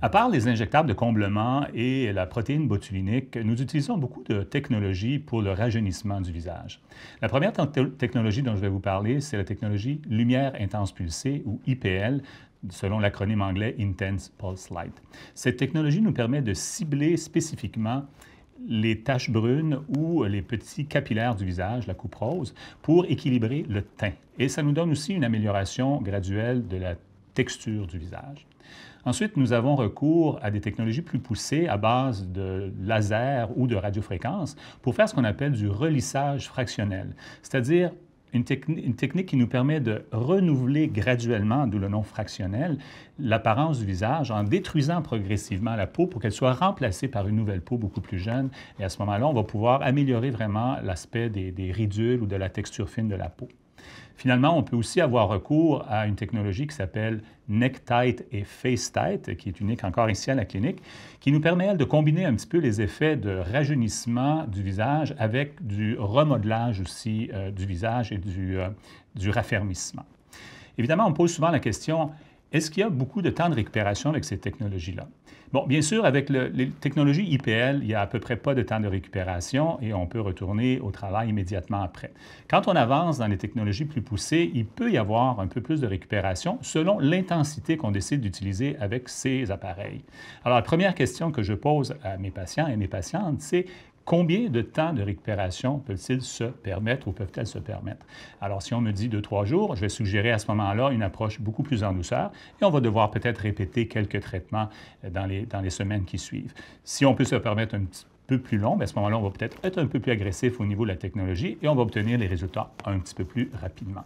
À part les injectables de comblement et la protéine botulinique, nous utilisons beaucoup de technologies pour le rajeunissement du visage. La première technologie dont je vais vous parler, c'est la technologie lumière intense pulsée ou IPL, selon l'acronyme anglais Intense Pulse Light. Cette technologie nous permet de cibler spécifiquement les taches brunes ou les petits capillaires du visage, la coupe rose, pour équilibrer le teint. Et ça nous donne aussi une amélioration graduelle de la texture du visage. Ensuite, nous avons recours à des technologies plus poussées à base de laser ou de radiofréquence pour faire ce qu'on appelle du relissage fractionnel, c'est-à-dire une technique qui nous permet de renouveler graduellement, d'où le nom fractionnel, l'apparence du visage en détruisant progressivement la peau pour qu'elle soit remplacée par une nouvelle peau beaucoup plus jeune. Et à ce moment-là, on va pouvoir améliorer vraiment l'aspect des ridules ou de la texture fine de la peau. Finalement, on peut aussi avoir recours à une technologie qui s'appelle Neck Tight et Face Tight, qui est unique encore ici à la clinique, qui nous permet de combiner un petit peu les effets de rajeunissement du visage avec du remodelage aussi du visage et du raffermissement. Évidemment, on pose souvent la question, est-ce qu'il y a beaucoup de temps de récupération avec ces technologies-là? Bon, bien sûr, avec les technologies IPL, il n'y a à peu près pas de temps de récupération et on peut retourner au travail immédiatement après. Quand on avance dans les technologies plus poussées, il peut y avoir un peu plus de récupération selon l'intensité qu'on décide d'utiliser avec ces appareils. Alors, la première question que je pose à mes patients et mes patientes, c'est combien de temps de récupération peuvent-ils se permettre ou peuvent-elles se permettre? Alors, si on me dit 2-3 jours, je vais suggérer à ce moment-là une approche beaucoup plus en douceur et on va devoir peut-être répéter quelques traitements dans les semaines qui suivent. Si on peut se permettre un petit peu plus long, bien, à ce moment-là, on va peut-être être un peu plus agressif au niveau de la technologie et on va obtenir les résultats un petit peu plus rapidement.